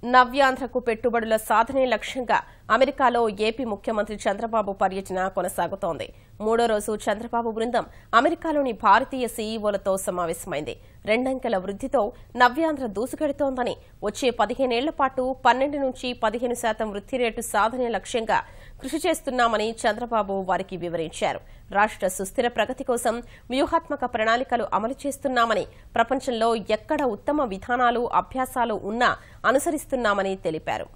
నవ్యాంధ్రకు పెట్టుబడుల సాధనే లక్ష్యంగా అమెరికాలో ఏపీ ముఖ్యమంత్రి చంద్రబాబు పర్యటన కొనసాగుతోంది. మూడో రోజు చంద్రబాబు బృందం అమెరికాలోని భారతీయ సీఈఓలతో సమావేశమైంది. రెండంకెల వృద్ధితో నవ్యాంధ్ర దూసుకెడుతోందని, వచ్చే 15 ఏళ్ల పాటు 12 నుంచి 15% వృద్ధి రేటు సాధనే లక్ష్యంగా కృషి చేస్తున్నామని చంద్రబాబు వారికి వివరించారు. రాష్ట్ర సుస్థిర ప్రగతి కోసం వ్యూహాత్మక ప్రణాళికలు అమలు చేస్తున్నామని, ప్రపంచంలో ఎక్కడ ఉత్తమ విధానాలు, అభ్యాసాలు ఉన్నా అనుసరిస్తున్నామని తెలిపారు.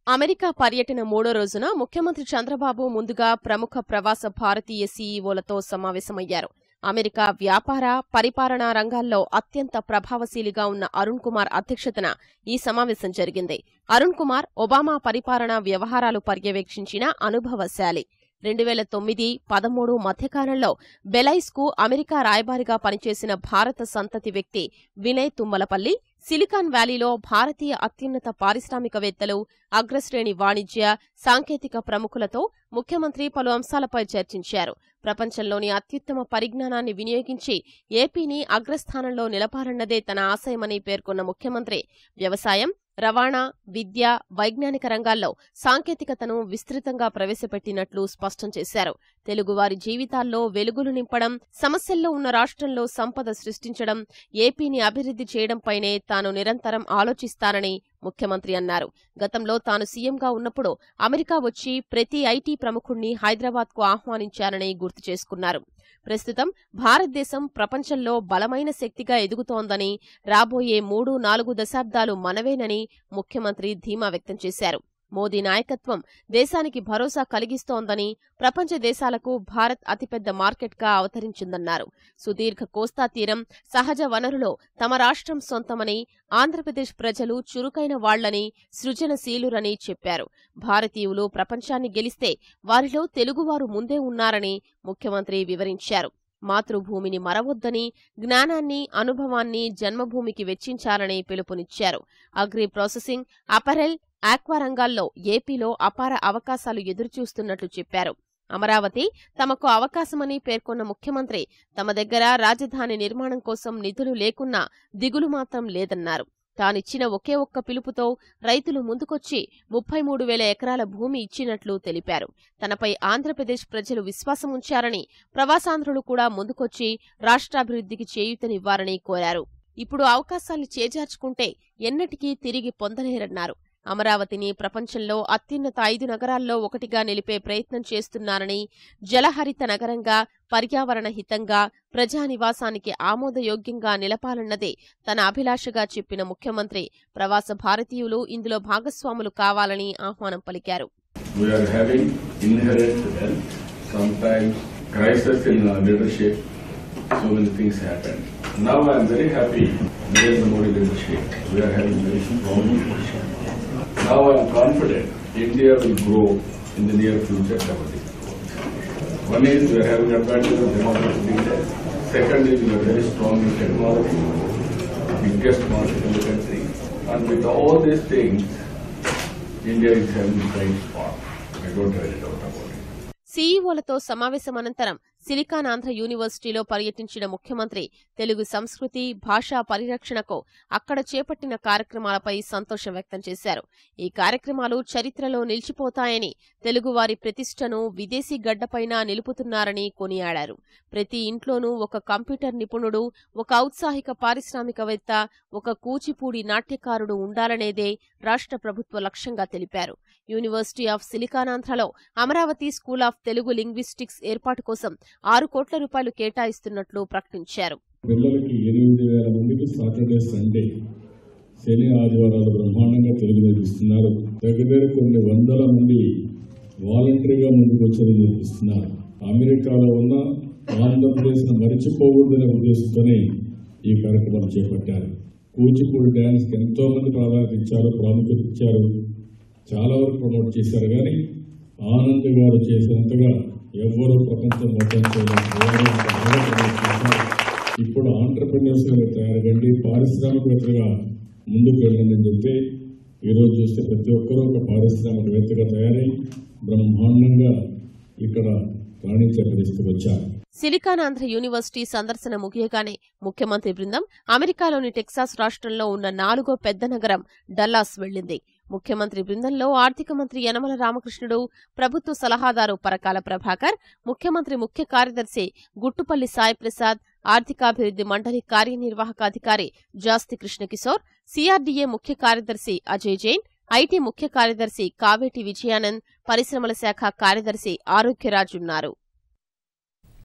అమెరికా పర్యటన మూడో రోజున ముఖ్యమంత్రి చంద్రబాబు ముందుగా ప్రముఖ ప్రవాస భారతీయ సీఈఓలతో సమావేశమయ్యారు. అమెరికా వ్యాపార, పరిపాలనా రంగాల్లో అత్యంత ప్రభావశీలిగా ఉన్న అరుణ్ కుమార్ అధ్యక్షతన ఈ సమావేశం జరిగింది. అరుణ్ కుమార్ ఒబామా పరిపాలనా వ్యవహారాలు పర్యవేక్షించిన అనుభవశాలి. 2009-13 మధ్యకాలంలో బెలైస్కు అమెరికా రాయబారిగా పనిచేసిన భారత సంతతి వ్యక్తి వినయ్ తుమ్మలపల్లి, సిలికాన్ వ్యాలీలో భారతీయ అత్యున్నత పారిశ్రామికవేత్తలు, అగ్రశ్రేణి వాణిజ్య, సాంకేతిక ప్రముఖులతో ముఖ్యమంత్రి పలు అంశాలపై చర్చించారు. ప్రపంచంలోని అత్యుత్తమ పరిజ్ఞానాన్ని వినియోగించి ఏపీని అగ్రస్థానంలో నిలపాలన్నదే తన ఆశయమని పేర్కొన్న ముఖ్యమంత్రి వ్యవసాయం, రవాణా, విద్య, వైజ్ఞానిక రంగాల్లో సాంకేతికతను విస్తృతంగా ప్రవేశపెట్టినట్లు స్పష్టం చేశారు. తెలుగువారి జీవితాల్లో వెలుగులు నింపడం, సమస్యల్లో ఉన్న రాష్ట్రంలో సంపద సృష్టించడం, ఏపీని అభివృద్ధి చేయడంపైనే తాను నిరంతరం ఆలోచిస్తానని ముఖ్యమంత్రి అన్నారు. గతంలో తాను సీఎంగా ఉన్నప్పుడు అమెరికా వచ్చి ప్రతి ఐటీ ప్రముఖుణ్ణి హైదరాబాద్కు ఆహ్వానించారని గుర్తు చేసుకున్నారు. ప్రస్తుతం భారతదేశం ప్రపంచంలో బలమైన శక్తిగా ఎదుగుతోందని, రాబోయే 3-4 దశాబ్దాలు మనవేనని ముఖ్యమంత్రి ధీమా వ్యక్తం చేశారు. మోదీ నాయకత్వం దేశానికి భరోసా కలిగిస్తోందని, ప్రపంచ దేశాలకు భారత్ అతిపెద్ద మార్కెట్గా అవతరించిందన్నారు. సుదీర్ఘ కోస్తా తీరం, సహజ వనరులో తమ రాష్ట్రం సొంతమని, ఆంధ్రప్రదేశ్ ప్రజలు చురుకైన వాళ్లని, సృజనశీలురని చెప్పారు. భారతీయులు ప్రపంచాన్ని గెలిస్తే వారిలో తెలుగువారు ముందే ఉన్నారని ముఖ్యమంత్రి వివరించారు. మాతృభూమిని మరవొద్దని, జ్ఞానాన్ని, అనుభవాన్ని జన్మభూమికి వెచ్చించాలని పిలుపునిచ్చారు. అగ్రి ప్రాసెసింగ్, అపరెల్, ఆక్వా రంగాల్లో ఏపీలో అపార అవకాశాలు ఎదురుచూస్తున్నట్లు చెప్పారు. అమరావతి తమకు అవకాశమని పేర్కొన్న ముఖ్యమంత్రి తమ దగ్గర రాజధాని నిర్మాణం కోసం నిధులు లేకున్నా దిగులు మాత్రం లేదన్నారు. తానిచ్చిన ఒకే ఒక్క పిలుపుతో రైతులు ముందుకొచ్చి 33,000 ఎకరాల భూమి ఇచ్చినట్లు తెలిపారు. తనపై ఆంధ్రప్రదేశ్ ప్రజలు విశ్వాసం ఉంచారని, ప్రవాసాంధ్రులు కూడా ముందుకొచ్చి రాష్ట్రాభివృద్ధికి చేయూతనివ్వారని కోరారు. ఇప్పుడు అవకాశాన్ని చేజార్చుకుంటే ఎన్నటికీ తిరిగి పొందలేరన్నారు. అమరావతిని ప్రపంచంలో అత్యున్నత 5 నగరాల్లో ఒకటిగా నిలిపే ప్రయత్నం చేస్తున్నారని, జలహరిత నగరంగా, పర్యావరణ హితంగా, ప్రజానివాసానికి ఆమోదయోగ్యంగా నిలపాలన్నదే తన అభిలాషగా చెప్పిన ముఖ్యమంత్రి ప్రవాస భారతీయులు ఇందులో భాగస్వాములు కావాలని ఆహ్వానం పలికారు. So many things happened. Now I am very happy with the Modi leadership. We are having very strong leadership. Now I am confident India will grow in the near future double. One is we are having advantage of demography. Second is we are very strong in technology, biggest market in the country. And with all these things, India is having a bright spot. I don't have any doubt about it. సీఈఓలతో సమావేశం అనంతరం silicon Andhra యూనివర్సిటీలో పర్యటించిన ముఖ్యమంత్రి తెలుగు సంస్కృతి, భాషా పరిరక్షణకు అక్కడ చేపట్టిన కార్యక్రమాలపై సంతోషం వ్యక్తం చేశారు. ఈ కార్యక్రమాలు చరిత్రలో నిలిచిపోతాయని, తెలుగువారి ప్రతిష్టను విదేశీ గడ్డపైన నిలుపుతున్నారని కొనియాడారు. ప్రతి ఇంట్లోనూ ఒక కంప్యూటర్ నిపుణుడు, ఒక ఔత్సాహిక పారిశ్రామికవేత్త, ఒక కూచిపూడి నాట్యకారుడు ఉండాలనేదే రాష్ట్ర ప్రభుత్వ లక్ష్యంగా తెలిపారు. యూనివర్సిటీ ఆఫ్ సిలికాన్ ఆంధ్రలో Amaravati school of Telugu linguistics ఏర్పాటు కోసం 6 కోట్ల రూపాయలు కేటాయిస్తున్నట్లు ప్రకటించారు. పిల్లలకి 8,000 మందికి సాటర్డే, సండే, శని, ఆదివారాలు బ్రహ్మాండంగా తెలుగు నేర్పిస్తున్నారు. దగ్గర కొన్ని వందల మంది వాలంటరీగా ముందుకు వచ్చేది నేర్పిస్తున్నారు. అమెరికాలో ఉన్న ఆంధ్రప్రదేశ్ మరిచిపోకూడదనే ఉద్దేశంతోనే ఈ కార్యక్రమాలు చేపట్టారు. కూచిపూడి డ్యాన్స్ కి ఎంతో మంది ప్రాముఖ్యత ఇచ్చారు. చాలా వరకు ప్రమోట్ చేశారు. కానీ ఆనంద్ గారు చేసినంతగా ఎవ్వరూ ప్రపంచం మొత్తం చేయలేదు. ఇప్పుడు ఆంటర్ప్రెన్యూర్స్ గా తయారుగండి, పారిశ్రామికవేత్తగా ముందుకు వెళ్ళండి అని చెప్తే ఈరోజు చూస్తే ప్రతి ఒక్కరూ ఒక పారిశ్రామికవేత్తగా తయారై బ్రహ్మాండంగా ఇక్కడ రాణించే పరిస్థితికి వచ్చారు. సిలికానాంధ్ర యూనివర్సిటీ సందర్శన ముగియగానే ముఖ్యమంత్రి బృందం అమెరికాలోని టెక్సాస్ రాష్ట్రంలో ఉన్న 4వ పెద్ద నగరం డల్లాస్ వెళ్లింది. ముఖ్యమంత్రి బృందంలో ఆర్థిక మంత్రి యనమల రామకృష్ణుడు, ప్రభుత్వ సలహాదారు పరకాల ప్రభాకర్, ముఖ్యమంత్రి ముఖ్య కార్యదర్శి గుట్టుపల్లి సాయిప్రసాద్, ఆర్థికాభివృద్ధి మండలి కార్యనిర్వాహక అధికారి జాస్తి కృష్ణకిశోర్, సిఆర్డీఏ ముఖ్య కార్యదర్శి అజయ్ జైన్, ఐటీ ముఖ్య కార్యదర్శి కావేటి విజయానంద్, పరిశ్రమల శాఖ కార్యదర్శి ఆరోగ్యరాజ్ ఉన్నారు.